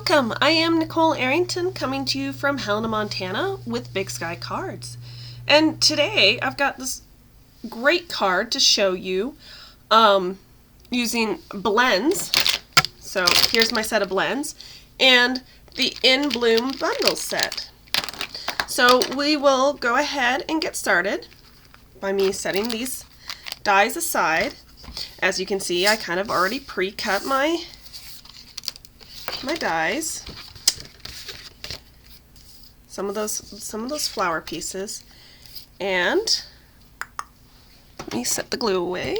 Welcome! I am Nicole Arrington coming to you from Helena, Montana with Big Sky Cards. And today I've got this great card to show you using blends. So here's my set of blends and the In Bloom bundle set. So we will go ahead and get started by me setting these dies aside. As you can see, I kind of already pre-cut my dies. Some of those flower pieces. And let me set the glue away.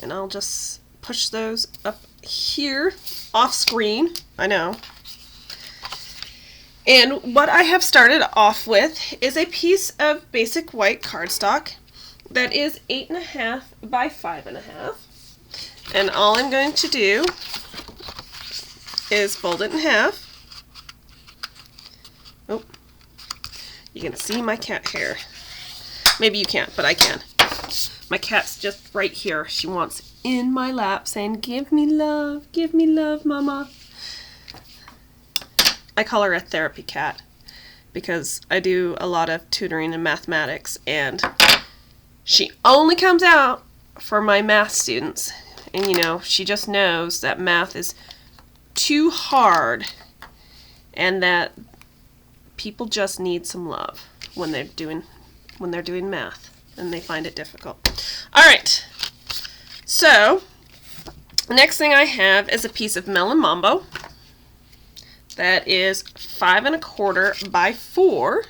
And I'll just push those up here off screen. I know. And what I have started off with is a piece of basic white cardstock that is 8.5 by 5.5. And all I'm going to do is fold it in half. Oh, you can see my cat hair. Maybe you can't, but I can. My cat's just right here. She wants in my lap saying, give me love, mama. I call her a therapy cat because I do a lot of tutoring in mathematics, and she only comes out for my math students. And you know, she just knows that math is too hard and that people just need some love when they're doing math and they find it difficult. Alright, so next thing I have is a piece of Melon Mambo that is 5.25 by 4.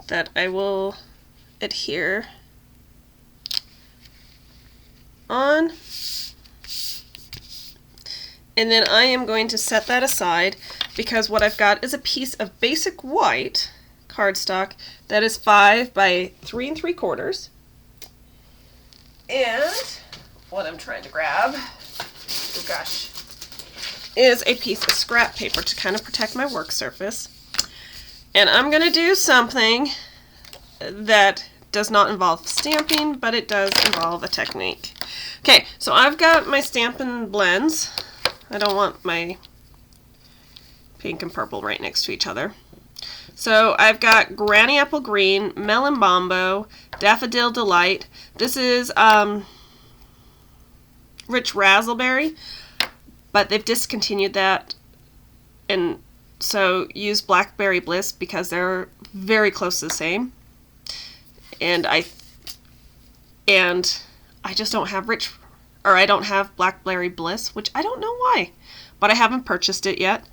That I will adhere on, and then I am going to set that aside because what I've got is a piece of basic white cardstock that is 5 by 3 3/4, and what I'm trying to grab, oh gosh, is a piece of scrap paper to kind of protect my work surface. And I'm going to do something that does not involve stamping, but it does involve a technique. Okay, so I've got my Stampin' blends. I don't want my pink and purple right next to each other. So I've got Granny Apple Green, Melon Mambo, Daffodil Delight. This is Rich Razzleberry, but they've discontinued that, and so use Blackberry Bliss because they're very close to the same. And I just don't have I don't have Blackberry Bliss, which I don't know why, but I haven't purchased it yet.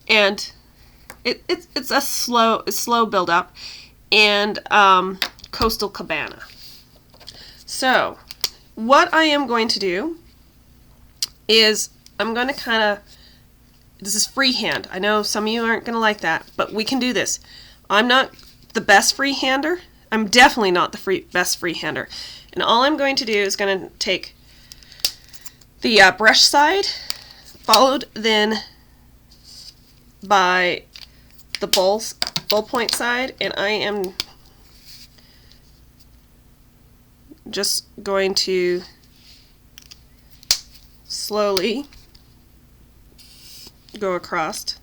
And it's a slow build up. And Coastal Cabana. So what I am going to do is I'm going to kind of, this is freehand. I know some of you aren't going to like that, but we can do this. I'm not the best freehander. I'm definitely not the best freehander. And all I'm going to do is going to take the brush side, followed then by the bowl point side, and I am just going to slowly go across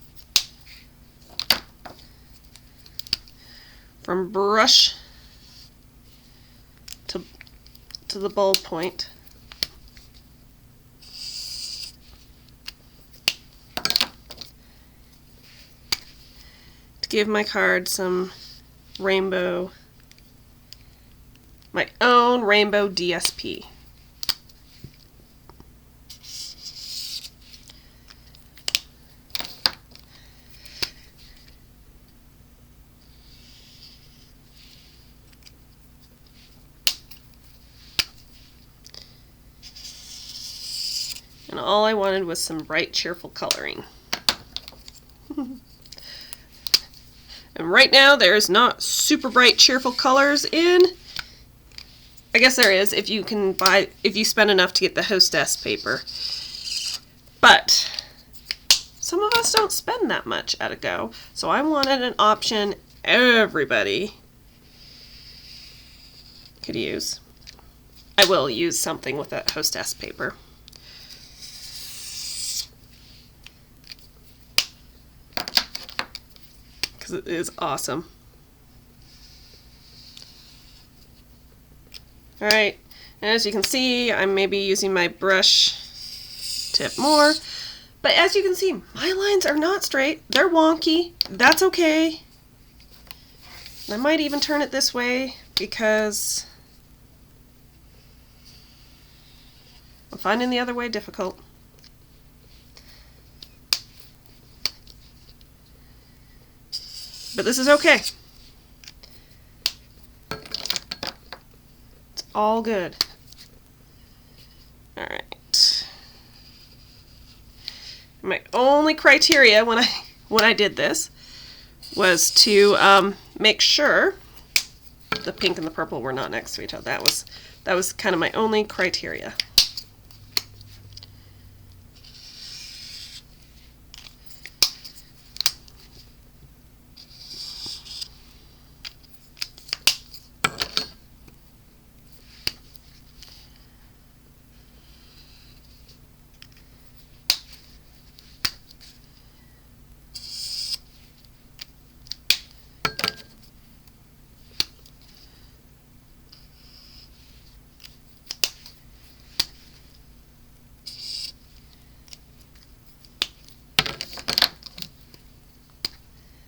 from brush to the bowl point. To give my card some rainbow, my own rainbow DSP. And all I wanted was some bright, cheerful coloring. And right now there's not super bright, cheerful colors in. I guess there is if you spend enough to get the hostess paper. But some of us don't spend that much at a go, so I wanted an option everybody could use. I will use something with that hostess paper. Because it is awesome. Alright, and as you can see, I'm maybe using my brush tip more. But as you can see, my lines are not straight. They're wonky. That's okay. And I might even turn it this way because I'm finding the other way difficult. But this is okay. It's all good. All right. My only criteria when I did this was to make sure the pink and the purple were not next to each other. That was kind of my only criteria.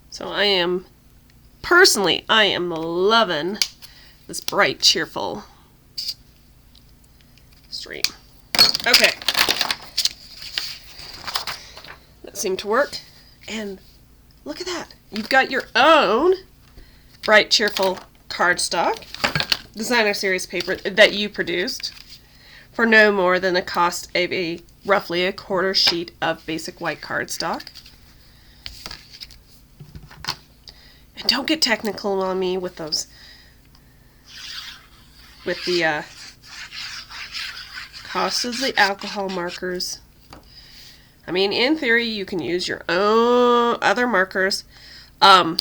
So I am loving this bright, cheerful stream. Okay. That seemed to work. And look at that. You've got your own bright, cheerful cardstock designer series paper that you produced for no more than the cost of roughly a quarter sheet of basic white cardstock. And don't get technical on me with those, with the cost of the alcohol markers. I mean, in theory, you can use your own other markers. The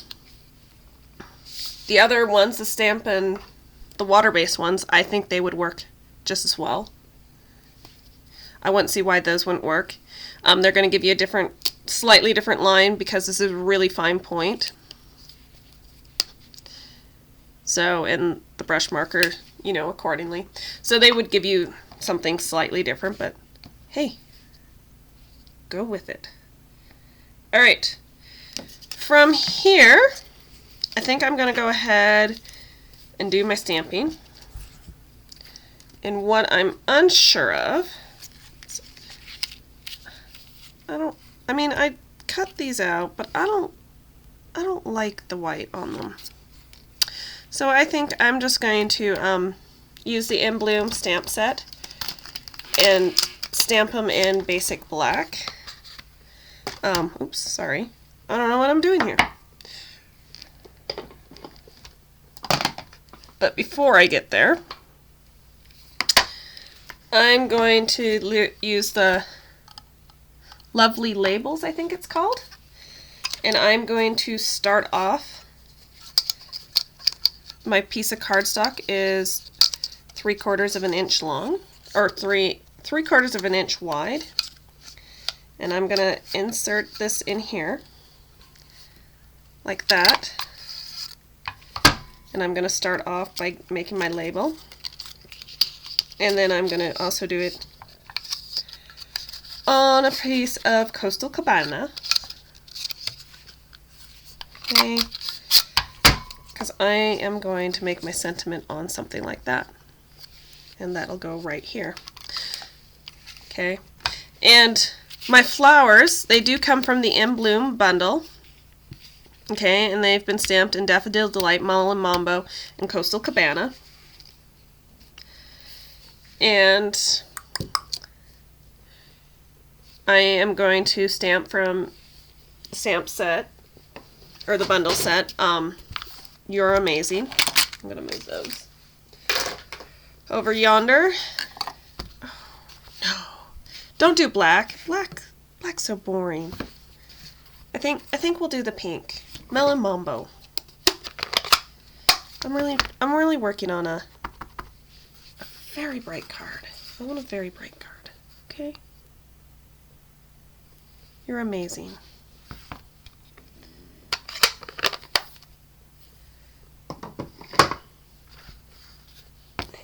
other ones, the Stampin', the water-based ones, I think they would work just as well. I wouldn't see why those wouldn't work. They're going to give you a slightly different line because this is a really fine point. So, and the brush marker, you know, accordingly. So they would give you something slightly different, but hey, go with it. All right. From here, I think I'm going to go ahead and do my stamping. And what I'm unsure of, I cut these out, but I don't like the white on them. So I think I'm just going to use the In Bloom stamp set and stamp them in basic black. Oops, sorry. I don't know what I'm doing here. But before I get there, I'm going to use the Lovely Labels, I think it's called. And I'm going to start off. My piece of cardstock is 3/4 of an inch long, or 3/4 of an inch wide. And I'm going to insert this in here, like that. And I'm going to start off by making my label. And then I'm going to also do it on a piece of Coastal Cabana. Okay. Because I am going to make my sentiment on something like that. And that'll go right here. Okay. And my flowers, they do come from the In Bloom bundle. Okay, and they've been stamped in Daffodil, Delight, Melon Mambo, and Coastal Cabana. And I am going to stamp from stamp set, or the bundle set, You're Amazing. I'm going to move those over yonder. Oh, no. Don't do black. Black's so boring. I think we'll do the pink. Melon Mambo. I'm really working on a very bright card. I want a very bright card. Okay? You're amazing.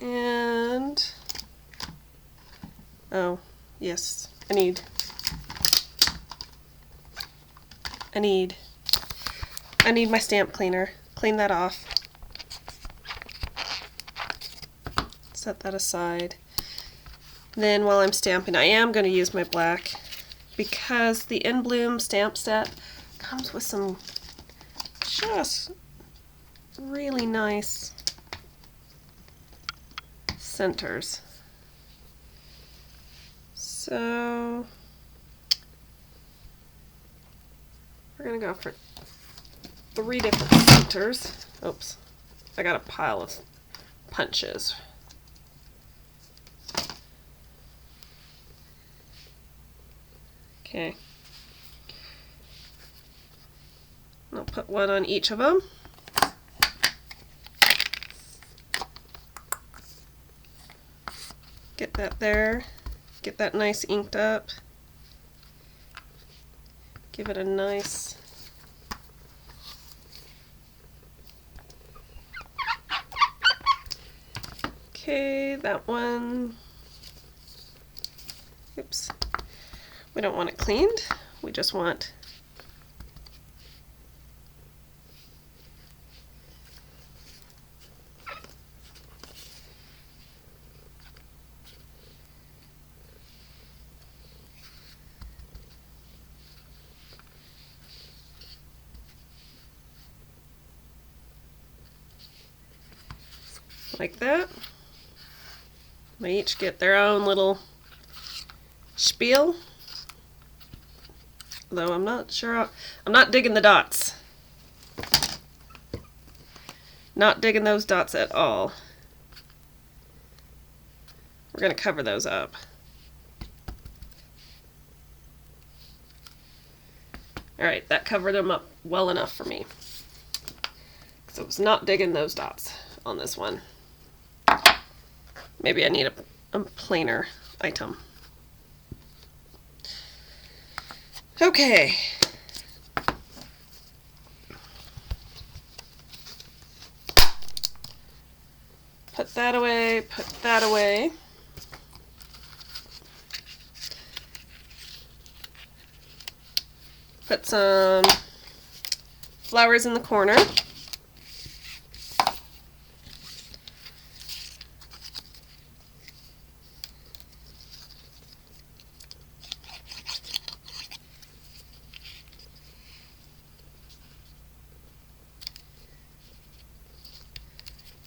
And, oh, yes, I need my stamp cleaner. Clean that off. Set that aside. Then while I'm stamping, I am going to use my black because the In Bloom stamp set comes with some just really nice centers. So we're going to go for 3 different centers. Oops, I got a pile of punches. Okay. I'll put one on each of them. Get that there. Get that nice inked up. Give it a nice okay, that one. Oops. We don't want it cleaned. We just want like that. They each get their own little spiel. Though I'm not sure, I'm not digging the dots. Not digging those dots at all. We're going to cover those up. Alright, that covered them up well enough for me. So I was not digging those dots on this one. Maybe I need a plainer item. Okay. Put that away, put that away. Put some flowers in the corner.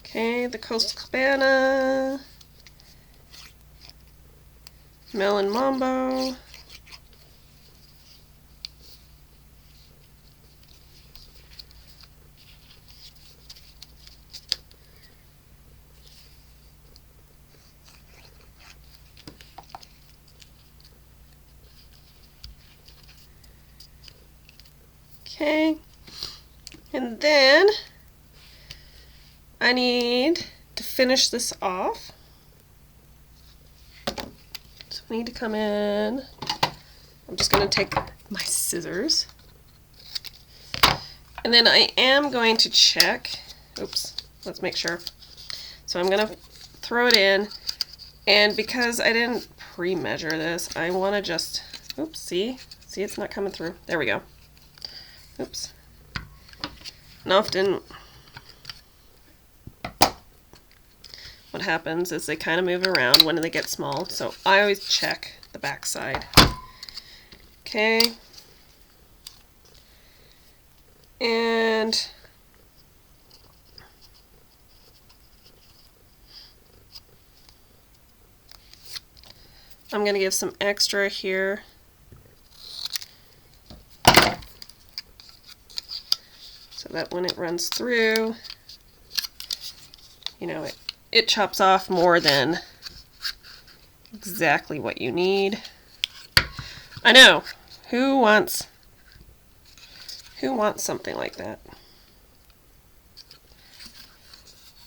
Okay, the Coastal Cabana, Melon Mambo, okay, and then I need to finish this off. So I need to come in. I'm just going to take my scissors. And then I am going to check. Oops, let's make sure. So I'm going to throw it in. And because I didn't pre-measure this, I want to just, oops, see it's not coming through. There we go. Oops. And often what happens is they kind of move around when they get small, so I always check the back side. Okay. And I'm going to give some extra here. So that when it runs through, you know, it chops off more than exactly what you need. I know. Who wants something like that?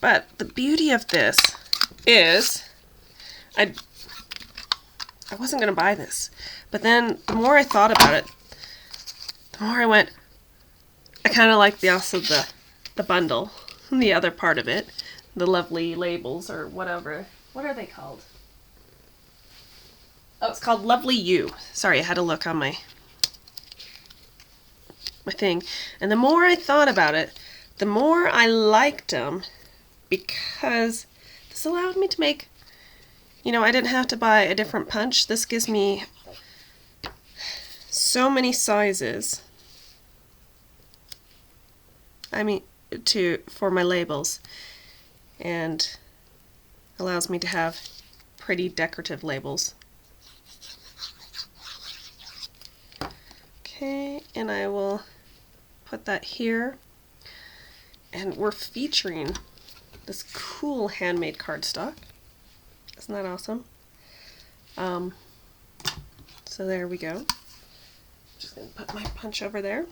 But the beauty of this is I wasn't going to buy this. But then the more I thought about it, the more I went, I kind of like the bundle, the other part of it, the lovely labels or whatever. What are they called? Oh, it's called Lovely You. Sorry, I had to look on my thing. And the more I thought about it, the more I liked them, because this allowed me to make, you know, I didn't have to buy a different punch. This gives me so many sizes. I mean, for my labels, and allows me to have pretty decorative labels. Okay, and I will put that here. And we're featuring this cool handmade cardstock. Isn't that awesome? So there we go. Just gonna put my punch over there,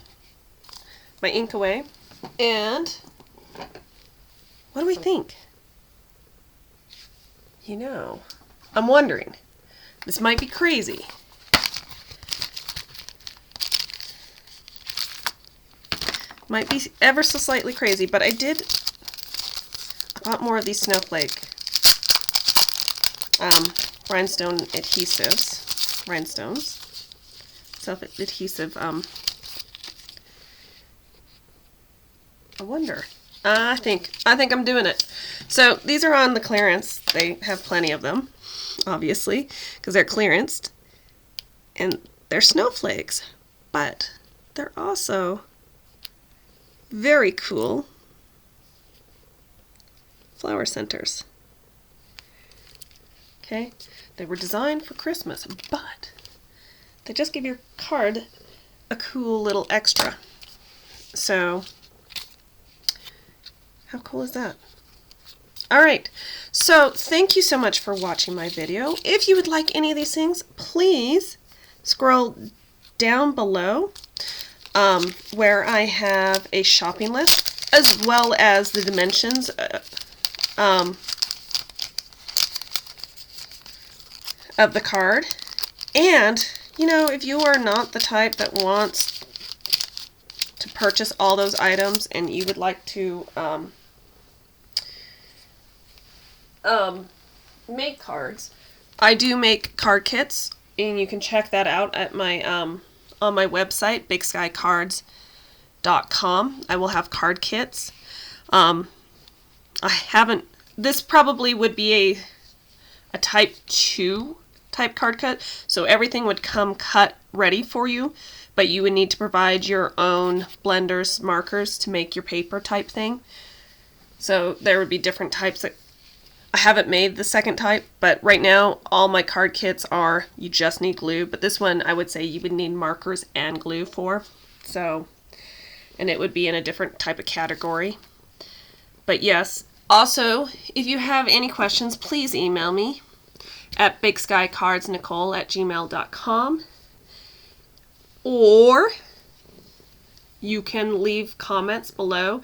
my ink away, and what do we think? You know, I'm wondering, this might be crazy. Might be ever so slightly crazy, but I bought more of these Snowflake rhinestone adhesives, rhinestones, self-adhesive, I wonder. I think I'm doing it. So these are on the clearance. They have plenty of them, obviously, because they're clearanced, and they're snowflakes, but they're also very cool flower centers. Okay, they were designed for Christmas, but they just give your card a cool little extra. So, how cool is that? Alright, so thank you so much for watching my video. If you would like any of these things, please scroll down below where I have a shopping list, as well as the dimensions of the card. And, you know, if you are not the type that wants to purchase all those items and you would like to make cards, I do make card kits, and you can check that out at my on my website, bigskycards.com. I will have card kits. This probably would be a type 2 type card cut, so everything would come cut ready for you, but you would need to provide your own blenders, markers to make your paper type thing. So there would be different types. I haven't made the second type, but right now all my card kits are you just need glue, but this one I would say you would need markers and glue for. So, and it would be in a different type of category. But yes, also if you have any questions, please email me at bigskycardsnicole@gmail.com, or you can leave comments below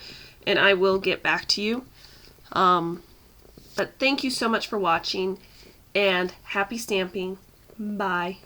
and I will get back to you. But thank you so much for watching, and happy stamping. Bye.